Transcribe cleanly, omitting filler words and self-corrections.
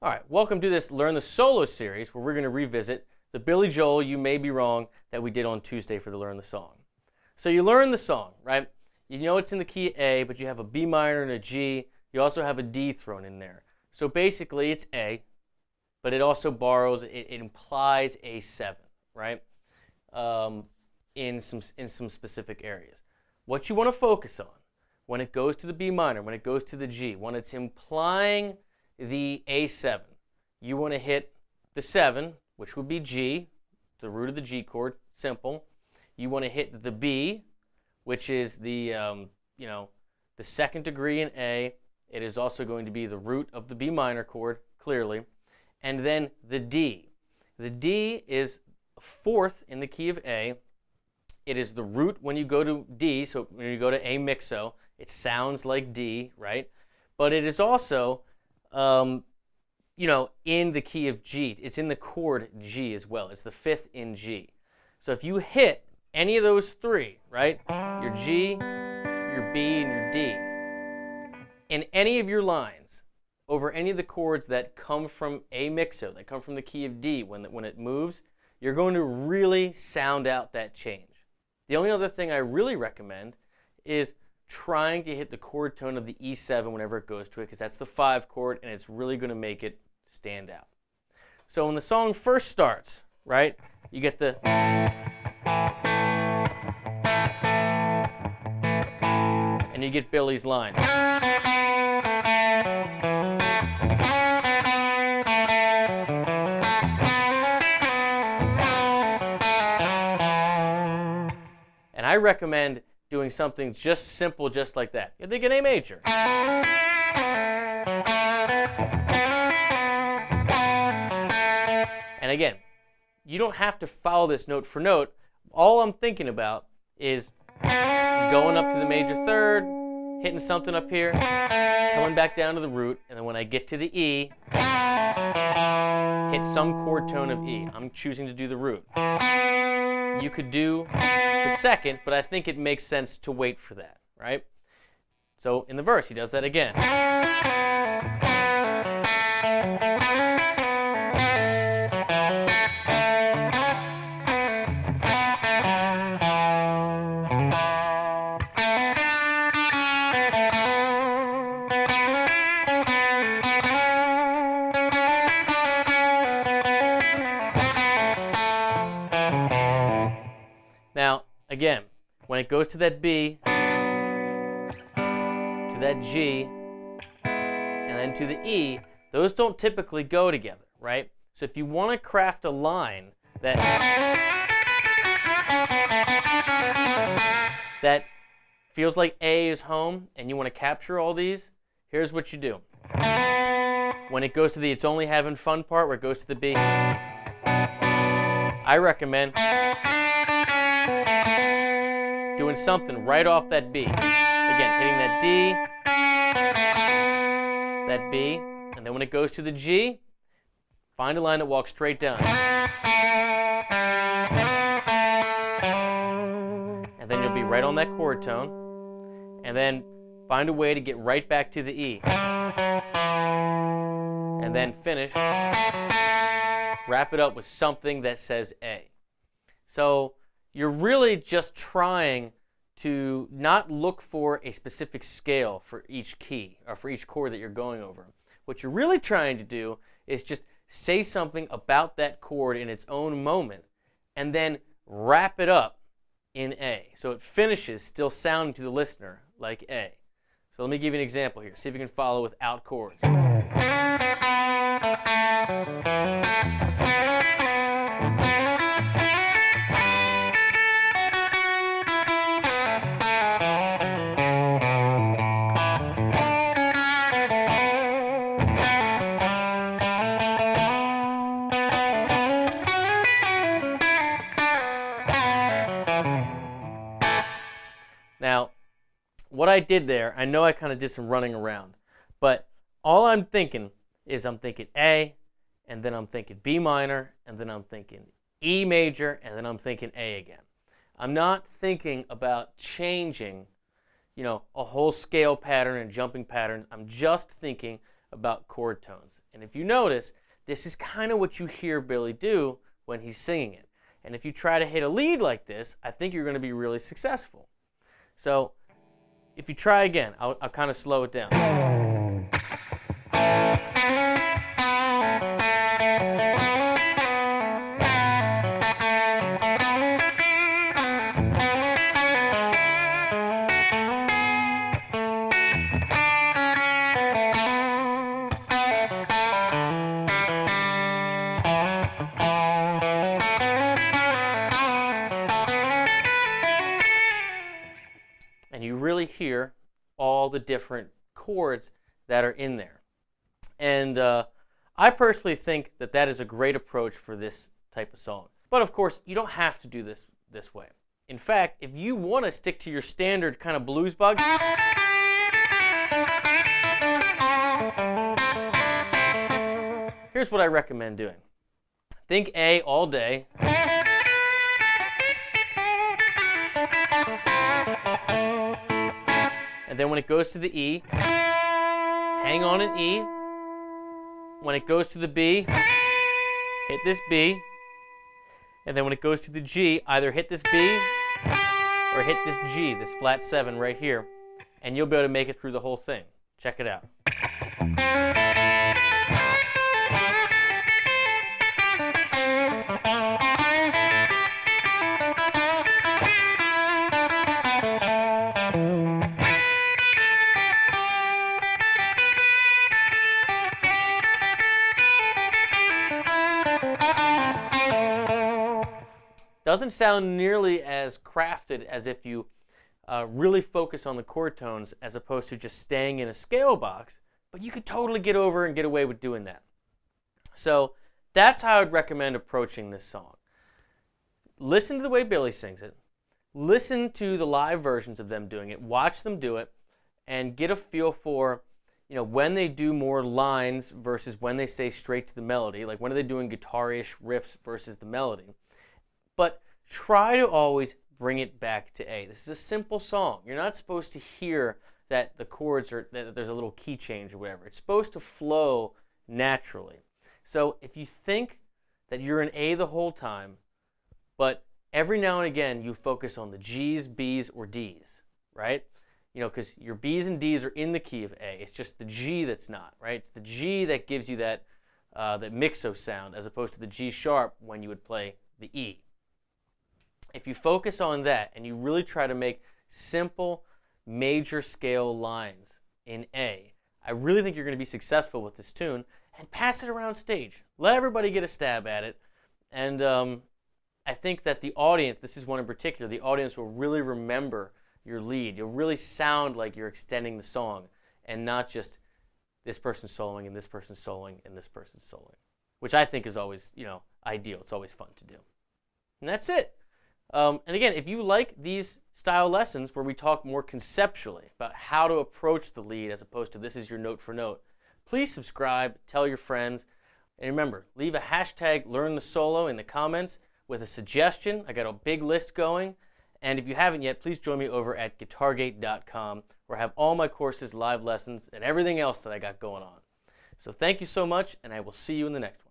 All right, welcome to this Learn the Solo series where we're going to revisit the Billy Joel You May Be Wrong that we did on Tuesday for the Learn the Song. So you learn the song, right? You know it's in the key A, but you have a B minor and a G. You also have a D thrown in there. So basically it's A, but it also borrows, it implies A7, right? In some specific areas. What you want to focus on when it goes to the B minor, when it goes to the G, when it's implying the A7, you want to hit the 7, which would be G, the root of the G chord, simple. You want to hit the B, which is the the second degree in A. It is also going to be the root of the B minor chord, clearly. And then the D. The D is fourth in the key of A. It is the root when you go to D, so when you go to A mixo, it sounds like D, right? But it is also in the key of G. It's in the chord G as well. It's the fifth in G. So if you hit any of those three, right, your G, your B, and your D, in any of your lines, over any of the chords that come from A mixo, that come from the key of D, when it moves, you're going to really sound out that change. The only other thing I really recommend is trying to hit the chord tone of the E7 whenever it goes to it, because that's the 5 chord, and it's really going to make it stand out. So when the song first starts, right, you get the... and you get Billy's line. And I recommend doing something just simple, just like that. You think an A major. And again, you don't have to follow this note for note. All I'm thinking about is going up to the major third, hitting something up here, coming back down to the root, and then when I get to the E, hit some chord tone of E. I'm choosing to do the root. You could do the second, but I think it makes sense to wait for that, right? So in the verse, he does that again. Now, again, when it goes to that B, to that G, and then to the E, those don't typically go together, right? So if you want to craft a line that feels like A is home, and you want to capture all these, here's what you do. When it goes to the It's Only Having Fun part, where it goes to the B, I recommend doing something right off that B. Again, hitting that D, that B, and then when it goes to the G, find a line that walks straight down. And then you'll be right on that chord tone, and then find a way to get right back to the E. And then finish, wrap it up with something that says A. So you're really just trying to not look for a specific scale for each key or for each chord that you're going over. What you're really trying to do is just say something about that chord in its own moment and then wrap it up in A. So it finishes still sounding to the listener like A. So let me give you an example here. See if you can follow without chords. Now, what I did there, I know I kind of did some running around, but all I'm thinking is I'm thinking A, and then I'm thinking B minor, and then I'm thinking E major, and then I'm thinking A again. I'm not thinking about changing, a whole scale pattern and jumping patterns. I'm just thinking about chord tones. And if you notice, this is kind of what you hear Billy do when he's singing it. And if you try to hit a lead like this, I think you're going to be really successful. So if you try again, I'll kind of slow it down. And you really hear all the different chords that are in there. And I personally think that that is a great approach for this type of song. But of course, you don't have to do this way. In fact, if you want to stick to your standard kind of blues bug, here's what I recommend doing. Think A all day. And then when it goes to the E, hang on an E. When it goes to the B, hit this B. And then when it goes to the G, either hit this B or hit this G, this flat 7 right here. And you'll be able to make it through the whole thing. Check it out. Doesn't sound nearly as crafted as if you really focus on the chord tones as opposed to just staying in a scale box, but you could totally get over and get away with doing that. So that's how I'd recommend approaching this song. Listen to the way Billy sings it. Listen to the live versions of them doing it. Watch them do it and get a feel for, you know, when they do more lines versus when they stay straight to the melody. Like when are they doing guitar-ish riffs versus the melody. But try to always bring it back to A. This is a simple song. You're not supposed to hear that the chords are, that there's a little key change or whatever. It's supposed to flow naturally. So if you think that you're in A the whole time, but every now and again you focus on the G's, B's, or D's, right? You know, because your B's and D's are in the key of A. It's just the G that's not, right? It's the G that gives you that, that mixo sound as opposed to the G sharp when you would play the E. If you focus on that and you really try to make simple major scale lines in A, I really think you're going to be successful with this tune, and pass it around stage. Let everybody get a stab at it. And I think that the audience, this is one in particular, the audience will really remember your lead. You'll really sound like you're extending the song and not just this person soloing and this person soloing and this person soloing, which I think is always, you know, ideal. It's always fun to do. And that's it. And again, if you like these style lessons where we talk more conceptually about how to approach the lead as opposed to this is your note for note, please subscribe, tell your friends, and remember, leave a hashtag #LearnTheSolo in the comments with a suggestion. I got a big list going, and if you haven't yet, please join me over at guitargate.com where I have all my courses, live lessons, and everything else that I got going on. So thank you so much, and I will see you in the next one.